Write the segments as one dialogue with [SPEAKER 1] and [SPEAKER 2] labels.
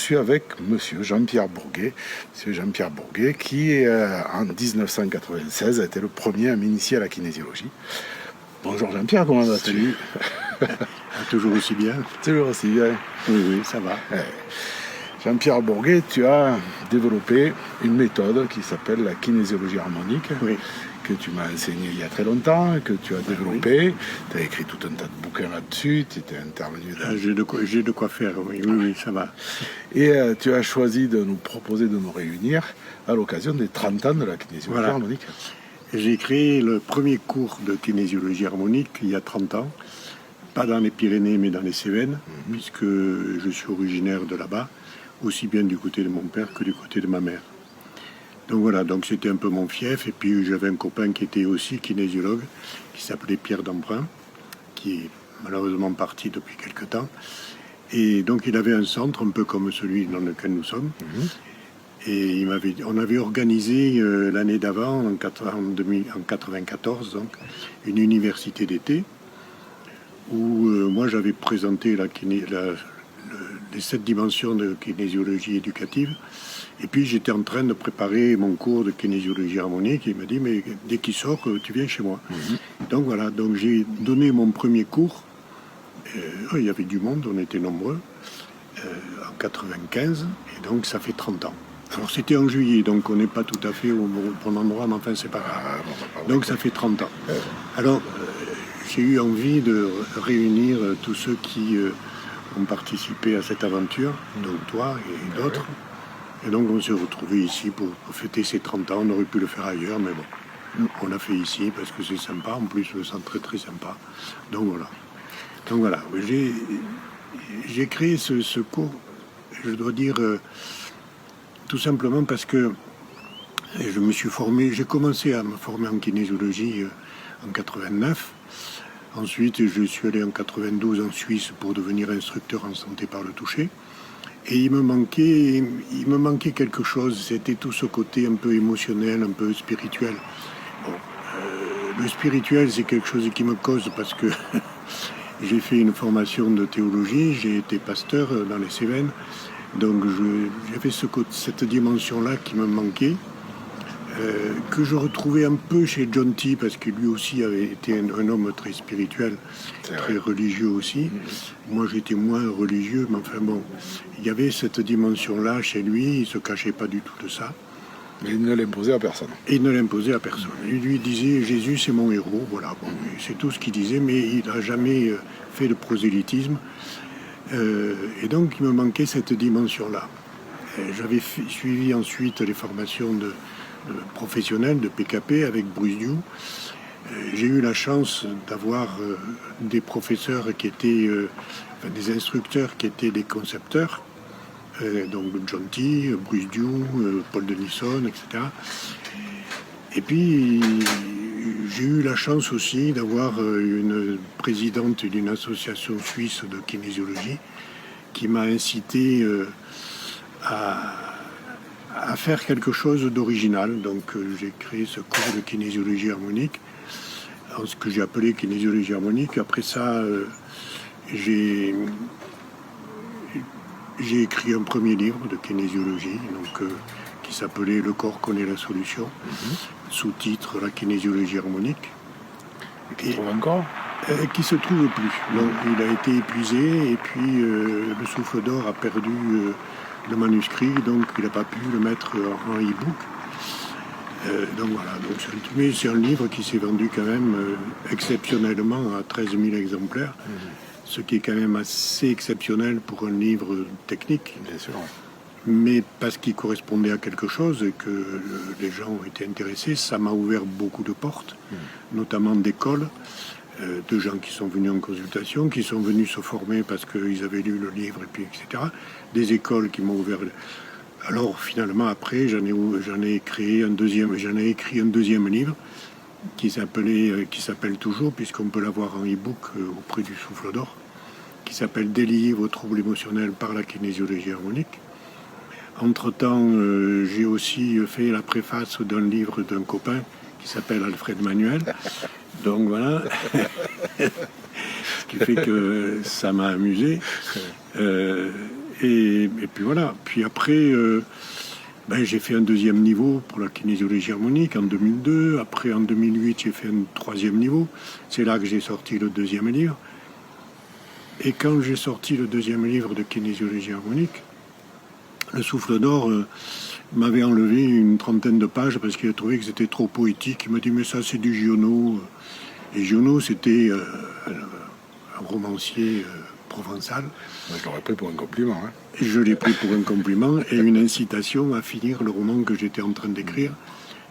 [SPEAKER 1] suis avec monsieur Jean-Pierre Bourguet. Monsieur Jean-Pierre Bourguet qui, en 1996, a été le premier à m'initier à la kinésiologie. Bonjour Jean-Pierre, comment vas-tu?
[SPEAKER 2] Salut. Toujours aussi bien.
[SPEAKER 1] Toujours aussi bien.
[SPEAKER 2] Oui, ça va.
[SPEAKER 1] Jean-Pierre Bourguet, tu as développé une méthode qui s'appelle la kinésiologie harmonique,
[SPEAKER 2] Oui.
[SPEAKER 1] que tu m'as enseignée il y a très longtemps, que tu as développé.
[SPEAKER 2] Oui.
[SPEAKER 1] Tu as écrit tout un tas de bouquins là-dessus, tu étais intervenu dans...
[SPEAKER 2] J'ai de quoi faire, oui, ça va.
[SPEAKER 1] Et tu as choisi de nous proposer de nous réunir à l'occasion des 30 ans de la kinésiologie harmonique.
[SPEAKER 2] J'ai créé le premier cours de kinésiologie harmonique il y a 30 ans, pas dans les Pyrénées mais dans les Cévennes, puisque je suis originaire de là-bas, aussi bien du côté de mon père que du côté de ma mère. Donc voilà, donc c'était un peu mon fief, et puis j'avais un copain qui était aussi kinésiologue, qui s'appelait Pierre Dambrun, qui est malheureusement parti depuis quelque temps. Et donc il avait un centre un peu comme celui dans lequel nous sommes. Et on avait organisé l'année d'avant, en 1994, donc, une université d'été, où moi j'avais présenté les 7 dimensions de kinésiologie éducative. Et puis j'étais en train de préparer mon cours de kinésiologie harmonique. Et il m'a dit, mais dès qu'il sort, tu viens chez moi. Donc voilà, donc j'ai donné mon premier cours. Il y avait du monde, on était nombreux, en 95, et donc ça fait 30 ans. Alors c'était en juillet, donc on n'est pas tout à fait au bon endroit, mais enfin c'est pas grave. Donc ça fait 30 ans. Alors j'ai eu envie de réunir tous ceux qui ont participé à cette aventure, donc toi et d'autres. Et donc on s'est retrouvés ici pour fêter ces 30 ans. On aurait pu le faire ailleurs, mais bon, on l'a fait ici parce que c'est sympa. En plus, le centre est très sympa. Donc voilà. J'ai créé ce cours, je dois dire, tout simplement parce que je me suis formé. J'ai commencé à me former en kinésiologie en 89. Ensuite, je suis allé en 92 en Suisse pour devenir instructeur en santé par le toucher. Et il me manquait quelque chose. C'était tout ce côté un peu émotionnel, un peu spirituel. Bon, le spirituel, c'est quelque chose qui me cause parce que j'ai fait une formation de théologie, j'ai été pasteur dans les Cévennes. Donc j'avais cette dimension-là qui me manquait, que je retrouvais un peu chez John T, parce que lui aussi avait été un homme très spirituel, très religieux aussi. Moi j'étais moins religieux, mais enfin bon, il y avait cette dimension-là chez lui, il ne se cachait pas du tout de ça.
[SPEAKER 1] Mais il ne l'imposait à personne.
[SPEAKER 2] Il ne l'imposait à personne. Il lui disait, Jésus c'est mon héros, voilà, bon, c'est tout ce qu'il disait, mais il n'a jamais fait de prosélytisme. Et donc il me manquait cette dimension-là. J'avais suivi ensuite les formations de professionnels de PKP avec Bruce Dew. J'ai eu la chance d'avoir des professeurs qui étaient, des instructeurs qui étaient des concepteurs, donc John T, Bruce Dew, Paul Denison, etc. Et puis j'ai eu la chance aussi d'avoir une présidente d'une association suisse de kinésiologie qui m'a incité à faire quelque chose d'original. Donc j'ai créé ce cours de kinésiologie harmonique, ce que j'ai appelé kinésiologie harmonique. Après ça, j'ai écrit un premier livre de kinésiologie, donc, qui s'appelait Le corps connaît la solution, sous-titre La kinésiologie harmonique.
[SPEAKER 1] Et qui se trouve encore
[SPEAKER 2] qui se trouve plus. Donc, il a été épuisé, et puis le Souffle d'Or a perdu le manuscrit, donc il n'a pas pu le mettre en e-book. Donc voilà, mais c'est un livre qui s'est vendu quand même exceptionnellement à 13 000 exemplaires, ce qui est quand même assez exceptionnel pour un livre technique.
[SPEAKER 1] Bien sûr.
[SPEAKER 2] Mais parce qu'il correspondait à quelque chose et que les gens ont été intéressés, ça m'a ouvert beaucoup de portes, notamment d'écoles, de gens qui sont venus en consultation, qui sont venus se former parce qu'ils avaient lu le livre, et puis etc. Des écoles qui m'ont ouvert. Alors finalement après, j'en ai écrit un deuxième livre qui s'appelle toujours, puisqu'on peut l'avoir en e-book auprès du Souffle d'Or, qui s'appelle Délier vos troubles émotionnels par la kinésiologie harmonique. Entre-temps, j'ai aussi fait la préface d'un livre d'un copain qui s'appelle Alfred Manuel. Donc voilà, ce qui fait que ça m'a amusé. Et puis voilà. Puis après, j'ai fait un deuxième niveau pour la kinésiologie harmonique en 2002. Après, en 2008, j'ai fait un troisième niveau. C'est là que j'ai sorti le deuxième livre. Et quand j'ai sorti le deuxième livre de kinésiologie harmonique, le Souffle d'Or m'avait enlevé une trentaine de pages parce qu'il a trouvé que c'était trop poétique. Il m'a dit, mais ça, c'est du Giono. Et Giono, c'était un romancier provençal.
[SPEAKER 1] Moi, je l'aurais pris pour un compliment. Hein.
[SPEAKER 2] Je l'ai pris pour un compliment et une incitation à finir le roman que j'étais en train d'écrire,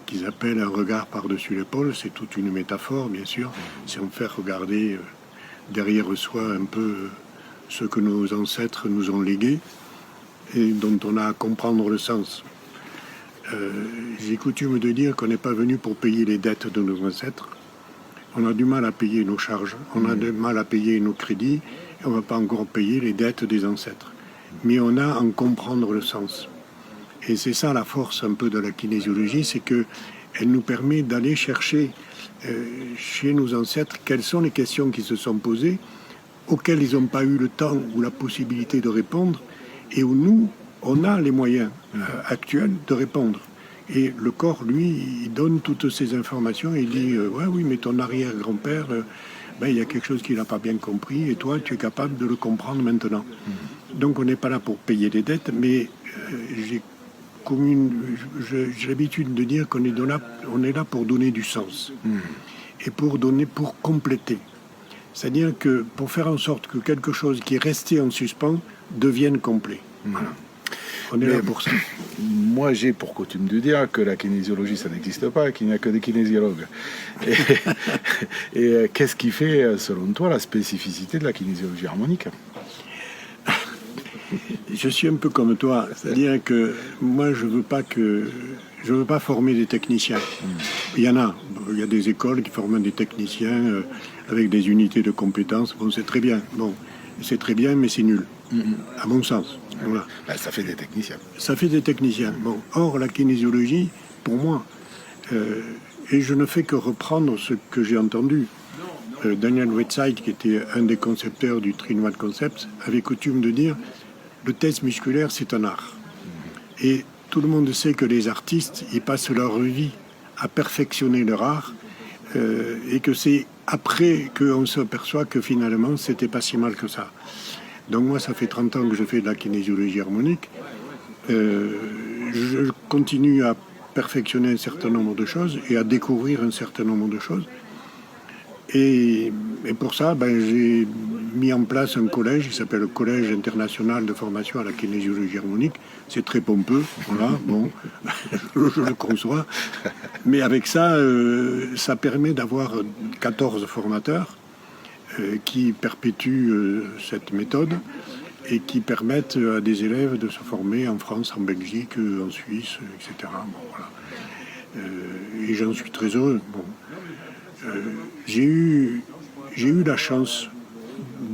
[SPEAKER 2] qui s'appelle Un regard par-dessus l'épaule. C'est toute une métaphore, bien sûr. C'est en faire regarder derrière soi un peu ce que nos ancêtres nous ont légué et dont on a à comprendre le sens. J'ai coutume de dire qu'on n'est pas venu pour payer les dettes de nos ancêtres. On a du mal à payer nos charges, on a du mal à payer nos crédits, et on ne va pas encore payer les dettes des ancêtres. Mais on a à en comprendre le sens. Et c'est ça la force un peu de la kinésiologie, c'est qu'elle nous permet d'aller chercher chez nos ancêtres quelles sont les questions qui se sont posées, auxquelles ils n'ont pas eu le temps ou la possibilité de répondre, et où nous, on a les moyens actuels de répondre. Et le corps, lui, il donne toutes ces informations et il dit ouais, oui, mais ton arrière-grand-père, il y a quelque chose qu'il n'a pas bien compris et toi, tu es capable de le comprendre maintenant. Donc, on n'est pas là pour payer les dettes, mais j'ai l'habitude de dire qu'on est là pour donner du sens et pour compléter. C'est-à-dire que pour faire en sorte que quelque chose qui est resté en suspens devienne complet. Voilà. On est là pour ça.
[SPEAKER 1] Moi, j'ai pour coutume de dire que la kinésiologie, ça n'existe pas, qu'il n'y a que des kinésiologues. Et qu'est-ce qui fait, selon toi, la spécificité de la kinésiologie harmonique?
[SPEAKER 2] Je suis un peu comme toi, c'est-à-dire que moi, je veux pas former des techniciens. Il y en a. Il y a des écoles qui forment des techniciens avec des unités de compétences. Bon, c'est très bien. Bon, c'est très bien, mais c'est nul, à mon sens. Voilà.
[SPEAKER 1] Ça fait des techniciens.
[SPEAKER 2] Ça fait des techniciens. Bon, or, la kinésiologie, pour moi, et je ne fais que reprendre ce que j'ai entendu. Daniel Whiteside, qui était un des concepteurs du Three-in-One Concept, avait coutume de dire le test musculaire, c'est un art. Et tout le monde sait que les artistes, ils passent leur vie à perfectionner leur art, et que c'est après qu'on s'aperçoit que finalement, c'était pas si mal que ça. Donc moi, ça fait 30 ans que je fais de la kinésiologie harmonique. Je continue à perfectionner un certain nombre de choses et à découvrir un certain nombre de choses. Et pour ça, j'ai mis en place un collège qui s'appelle le Collège international de formation à la kinésiologie harmonique. C'est très pompeux, voilà, bon, je le conçois. Mais avec ça, ça permet d'avoir 14 formateurs qui perpétuent cette méthode et qui permettent à des élèves de se former en France, en Belgique, en Suisse, etc. Bon, voilà. Et j'en suis très heureux. Bon. J'ai eu la chance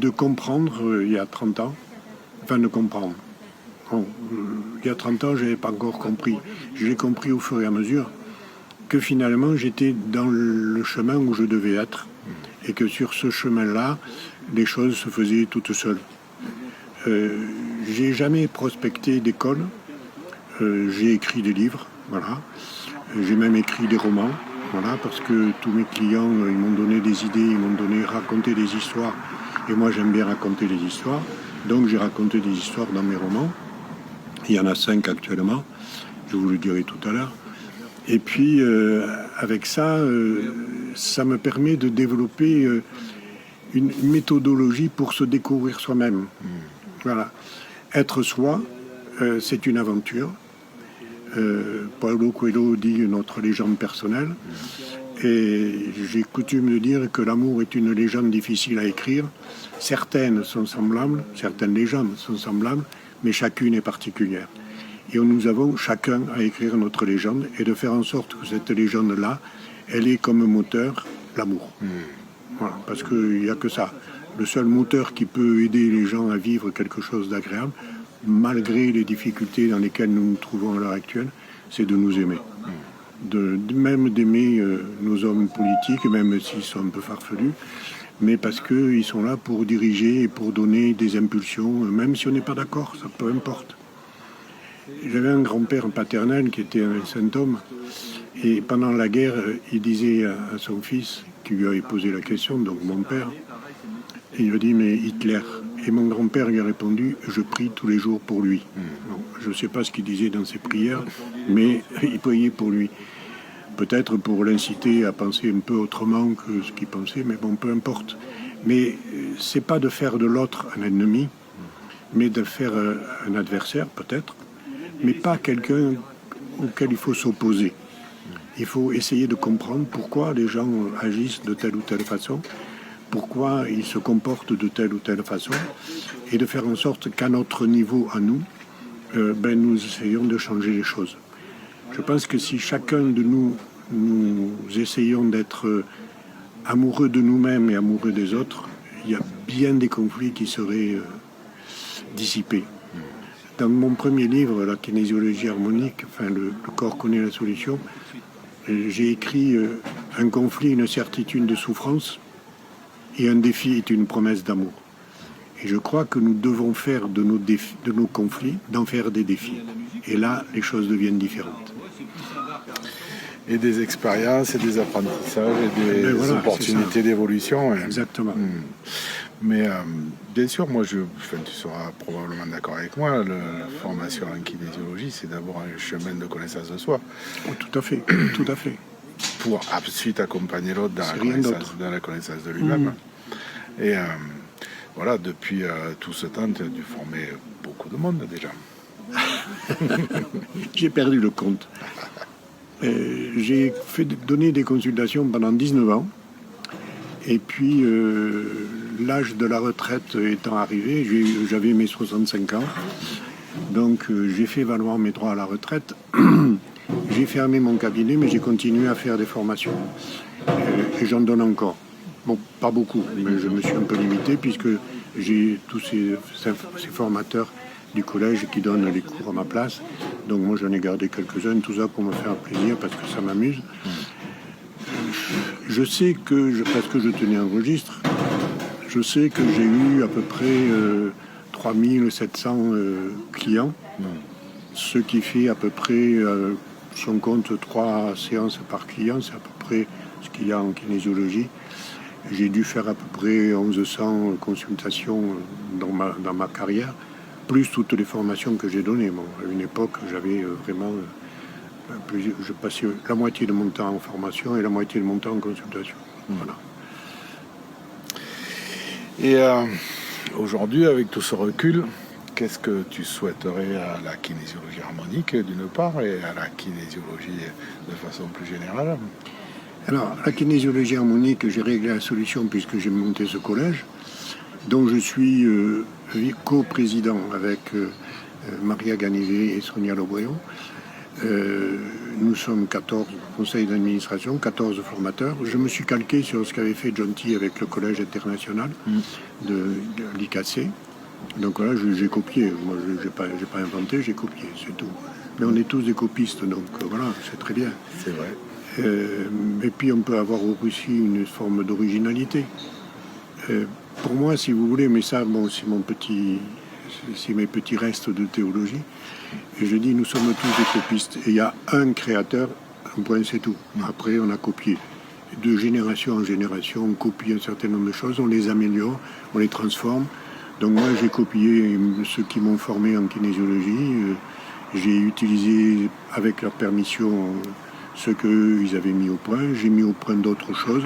[SPEAKER 2] de comprendre il y a 30 ans, enfin de comprendre. Bon, il y a 30 ans, je n'avais pas encore compris. Je l'ai compris au fur et à mesure que finalement j'étais dans le chemin où je devais être et que sur ce chemin-là, les choses se faisaient toutes seules. J'ai jamais prospecté d'école. J'ai écrit des livres, voilà. J'ai même écrit des romans. Voilà, parce que tous mes clients, ils m'ont donné des idées, ils m'ont raconté des histoires. Et moi, j'aime bien raconter des histoires. Donc, j'ai raconté des histoires dans mes romans. Il y en a 5 actuellement. Je vous le dirai tout à l'heure. Et puis, avec ça, ça me permet de développer une méthodologie pour se découvrir soi-même. Voilà. Être soi, c'est une aventure. Paulo Coelho dit notre légende personnelle, et j'ai coutume de dire que l'amour est une légende difficile à écrire. Certaines sont semblables, certaines légendes sont semblables, mais chacune est particulière. Et nous avons chacun à écrire notre légende et de faire en sorte que cette légende-là, elle ait comme moteur l'amour. Voilà, parce qu'il n'y a que ça. Le seul moteur qui peut aider les gens à vivre quelque chose d'agréable, malgré les difficultés dans lesquelles nous nous trouvons à l'heure actuelle, c'est de nous aimer. Même d'aimer nos hommes politiques, même s'ils sont un peu farfelus, mais parce qu'ils sont là pour diriger et pour donner des impulsions, même si on n'est pas d'accord, ça peu importe. J'avais un grand-père paternel qui était un saint homme, et pendant la guerre, il disait à son fils, qui lui avait posé la question, donc mon père, il lui a dit, mais Hitler. Et mon grand-père lui a répondu, je prie tous les jours pour lui. Donc, je ne sais pas ce qu'il disait dans ses prières, mais il priait pour lui. Peut-être pour l'inciter à penser un peu autrement que ce qu'il pensait, mais bon, peu importe. Mais c'est pas de faire de l'autre un ennemi, mais de faire un adversaire, peut-être, mais pas quelqu'un auquel il faut s'opposer. Il faut essayer de comprendre pourquoi les gens agissent de telle ou telle façon, pourquoi ils se comportent de telle ou telle façon, et de faire en sorte qu'à notre niveau, à nous, nous essayons de changer les choses. Je pense que si chacun de nous essayons d'être amoureux de nous-mêmes et amoureux des autres, il y a bien des conflits qui seraient dissipés. Dans mon premier livre, La kinésiologie harmonique, enfin le corps connaît la solution, j'ai écrit un conflit, une certitude de souffrance, et un défi est une promesse d'amour. Et je crois que nous devons faire de nos conflits, d'en faire des défis. Et là, les choses deviennent différentes.
[SPEAKER 1] Et des expériences, et des apprentissages, et des opportunités d'évolution.
[SPEAKER 2] Exactement.
[SPEAKER 1] Mais bien sûr, moi, tu seras probablement d'accord avec moi, la formation en kinésiologie, c'est d'abord un chemin de connaissance de soi.
[SPEAKER 2] Oh, tout à fait, tout à fait.
[SPEAKER 1] Pour ensuite accompagner l'autre dans la connaissance de lui-même. Et voilà, depuis tout ce temps, tu as dû former beaucoup de monde déjà.
[SPEAKER 2] J'ai perdu le compte. J'ai donné des consultations pendant 19 ans. Et puis, l'âge de la retraite étant arrivé, j'avais mes 65 ans. Donc, j'ai fait valoir mes droits à la retraite. J'ai fermé mon cabinet, mais j'ai continué à faire des formations. Et j'en donne encore. Bon, pas beaucoup, mais je me suis un peu limité puisque j'ai tous ces formateurs du collège qui donnent les cours à ma place. Donc moi, j'en ai gardé quelques-uns, tout ça pour me faire plaisir parce que ça m'amuse. Je sais que, parce que je tenais un registre, je sais que j'ai eu à peu près 3700 clients, ce qui fait à peu près, si on compte 3 séances par client, c'est à peu près ce qu'il y a en kinésiologie. J'ai dû faire à peu près 1100 consultations dans ma carrière, plus toutes les formations que j'ai données. Bon, à une époque, j'avais vraiment... je passais la moitié de mon temps en formation et la moitié de mon temps en consultation. Voilà.
[SPEAKER 1] Et aujourd'hui, avec tout ce recul, qu'est-ce que tu souhaiterais à la kinésiologie harmonique, d'une part, et à la kinésiologie de façon plus générale ?
[SPEAKER 2] Alors, la kinésiologie harmonique, j'ai réglé la solution puisque j'ai monté ce collège, dont je suis co-président avec Maria Ganivet et Sonia Lobréon. Nous sommes 14 conseils d'administration, 14 formateurs. Je me suis calqué sur ce qu'avait fait Jonty avec le collège international de l'IKC. Donc voilà, j'ai copié. Moi, j'ai pas inventé, j'ai copié, c'est tout. Mais on est tous des copistes, donc voilà, c'est très bien.
[SPEAKER 1] C'est vrai.
[SPEAKER 2] Et puis on peut avoir aussi une forme d'originalité. Pour moi, si vous voulez, mais ça, bon, c'est mes petits restes de théologie. Et je dis, nous sommes tous des copistes. Et il y a un créateur, un point, c'est tout. Après, on a copié. De génération en génération, on copie un certain nombre de choses, on les améliore, on les transforme. Donc moi, j'ai copié ceux qui m'ont formé en kinésiologie. J'ai utilisé, avec leur permission, ce qu'ils avaient mis au point. J'ai mis au point d'autres choses.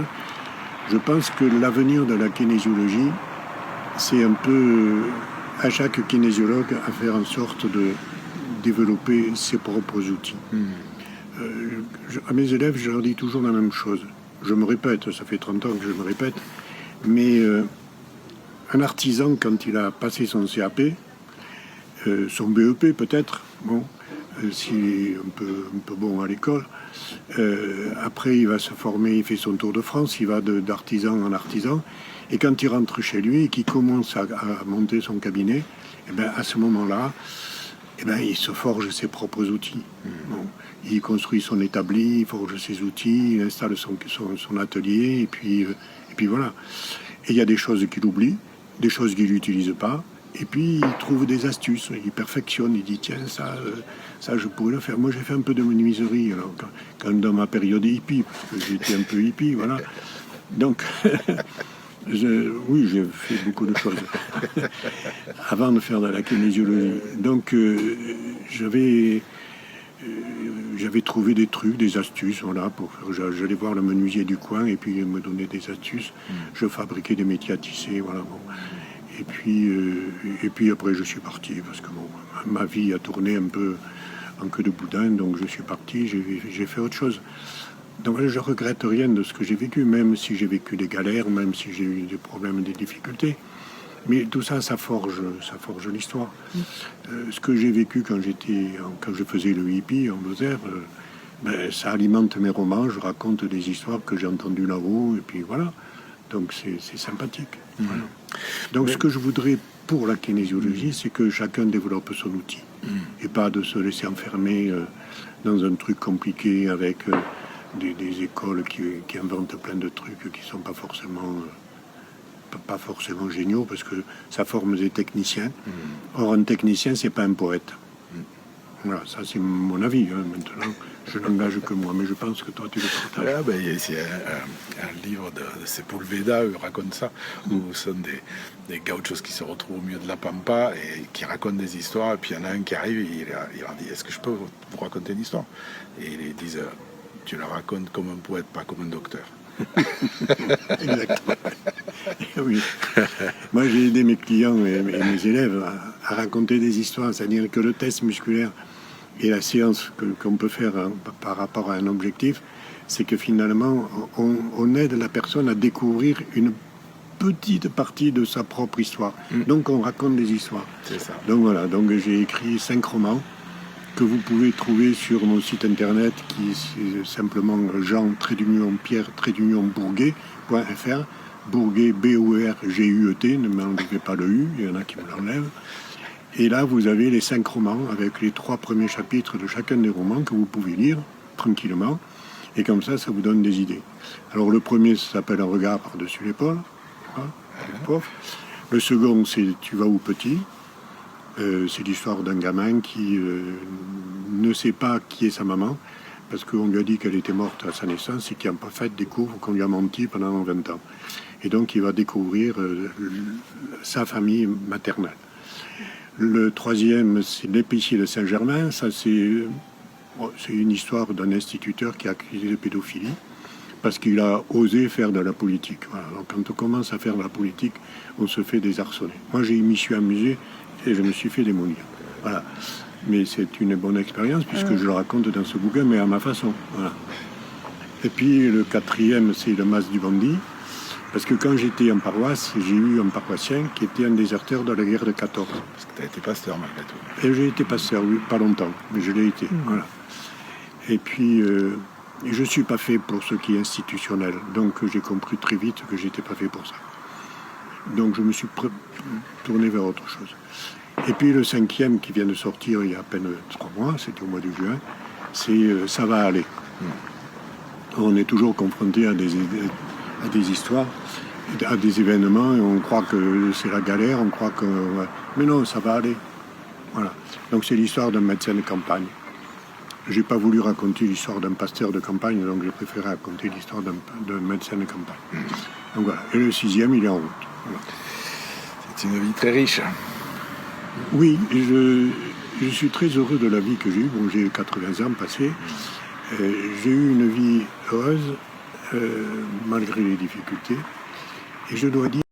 [SPEAKER 2] Je pense que l'avenir de la kinésiologie, c'est un peu à chaque kinésiologue à faire en sorte de développer ses propres outils. À mes élèves, je leur dis toujours la même chose. Je me répète, ça fait 30 ans que je me répète, mais un artisan, quand il a passé son CAP, son BEP peut-être, bon, s'il est un peu bon à l'école, après il va se former, il fait son tour de France, il va d'artisan en artisan, et quand il rentre chez lui et qu'il commence à monter son cabinet, et bien à ce moment-là, et ben, il se forge ses propres outils. Bon, il construit son établi, il forge ses outils, il installe son atelier, et puis voilà. Et il y a des choses qu'il oublie, des choses qu'il n'utilise pas. Et puis, il trouve des astuces, il perfectionne, il dit, tiens, ça je pourrais le faire. Moi, j'ai fait un peu de menuiserie, alors, quand dans ma période hippie, parce que j'étais un peu hippie, voilà. Donc, oui, j'ai fait beaucoup de choses avant de faire de la kinésiologie. Donc, j'avais trouvé des trucs, des astuces, voilà, pour faire. J'allais voir le menuisier du coin et puis il me donnait des astuces. Je fabriquais des métiers à tisser, voilà. Bon. Et puis après, je suis parti parce que bon, ma vie a tourné un peu en queue de boudin, donc je suis parti, j'ai fait autre chose. Donc je regrette rien de ce que j'ai vécu, même si j'ai vécu des galères, même si j'ai eu des problèmes, des difficultés. Mais tout ça, ça forge l'histoire. Ce que j'ai vécu quand je faisais le hippie en Lozère, ça alimente mes romans. Je raconte des histoires que j'ai entendues là-haut, et puis voilà. Donc c'est sympathique. Voilà. Donc ce que je voudrais pour la kinésiologie, c'est que chacun développe son outil. Et pas de se laisser enfermer dans un truc compliqué avec des écoles qui inventent plein de trucs qui ne sont pas forcément géniaux, parce que ça forme des techniciens. Or, un technicien, c'est pas un poète. Voilà, ça c'est mon avis. Maintenant, je n'engage que moi, mais je pense que toi tu le partages.
[SPEAKER 1] Ah, c'est un livre de Sepulveda, il raconte ça, où ce sont des gauchos qui se retrouvent au milieu de la pampa et qui racontent des histoires, et puis il y en a un qui arrive et il leur dit, est-ce que je peux vous raconter une histoire? Et ils disent, tu la racontes comme un poète, pas comme un docteur.
[SPEAKER 2] Exactement. Oui. Moi, j'ai aidé mes clients et mes élèves à raconter des histoires, c'est-à-dire que le test musculaire et la séance qu'on peut faire par rapport à un objectif, c'est que finalement, on aide la personne à découvrir une petite partie de sa propre histoire. Donc, on raconte des histoires.
[SPEAKER 1] C'est ça.
[SPEAKER 2] Donc voilà, donc j'ai écrit 5 romans que vous pouvez trouver sur mon site internet qui est simplement Jean-Pierre-Bourguet.fr. Bourguet, B-O-R-G-U-E-T, ne m'enlevez pas le U, il y en a qui me l'enlèvent. Et là, vous avez les 5 romans avec les 3 premiers chapitres de chacun des romans que vous pouvez lire tranquillement. Et comme ça vous donne des idées. Alors le premier s'appelle Un regard par-dessus l'épaule. Voilà, le second, c'est Tu vas où petit? C'est l'histoire d'un gamin qui ne sait pas qui est sa maman, parce qu'on lui a dit qu'elle était morte à sa naissance et qui en fait découvre qu'on lui a menti pendant 20 ans. Et donc il va découvrir sa famille maternelle. Le troisième, c'est L'épicier de Saint-Germain. Ça, c'est une histoire d'un instituteur qui a accusé de pédophilie parce qu'il a osé faire de la politique. Voilà. Donc, quand on commence à faire de la politique, on se fait désarçonner. Moi, je m'y suis amusé et je me suis fait démolir. Voilà. Mais c'est une bonne expérience puisque je le raconte dans ce bouquin, mais à ma façon. Voilà. Et puis le quatrième, c'est Le Mas du bandit. Parce que quand j'étais en paroisse, j'ai eu un paroissien qui était un déserteur de la guerre de 14.
[SPEAKER 1] Parce que tu as été pasteur malgré tout.
[SPEAKER 2] Et j'ai été pasteur, oui, pas longtemps, mais je l'ai été. Voilà. Et puis, je ne suis pas fait pour ce qui est institutionnel. Donc j'ai compris très vite que je n'étais pas fait pour ça. Donc je me suis tourné vers autre chose. Et puis le cinquième qui vient de sortir il y a à peine 3 mois, c'était au mois de juin, c'est Ça va aller. On est toujours confronté à des histoires, à des événements, et on croit que c'est la galère, on croit que... Ouais. Mais non, ça va aller. Voilà. Donc c'est l'histoire d'un médecin de campagne. J'ai pas voulu raconter l'histoire d'un pasteur de campagne, donc j'ai préféré raconter l'histoire d'un médecin de campagne. Donc voilà. Et le sixième, il est en route. Voilà.
[SPEAKER 1] C'est une vie très riche.
[SPEAKER 2] Oui, je suis très heureux de la vie que j'ai eue. Bon, j'ai 80 ans passés. J'ai eu une vie heureuse, malgré les difficultés. Et je dois dire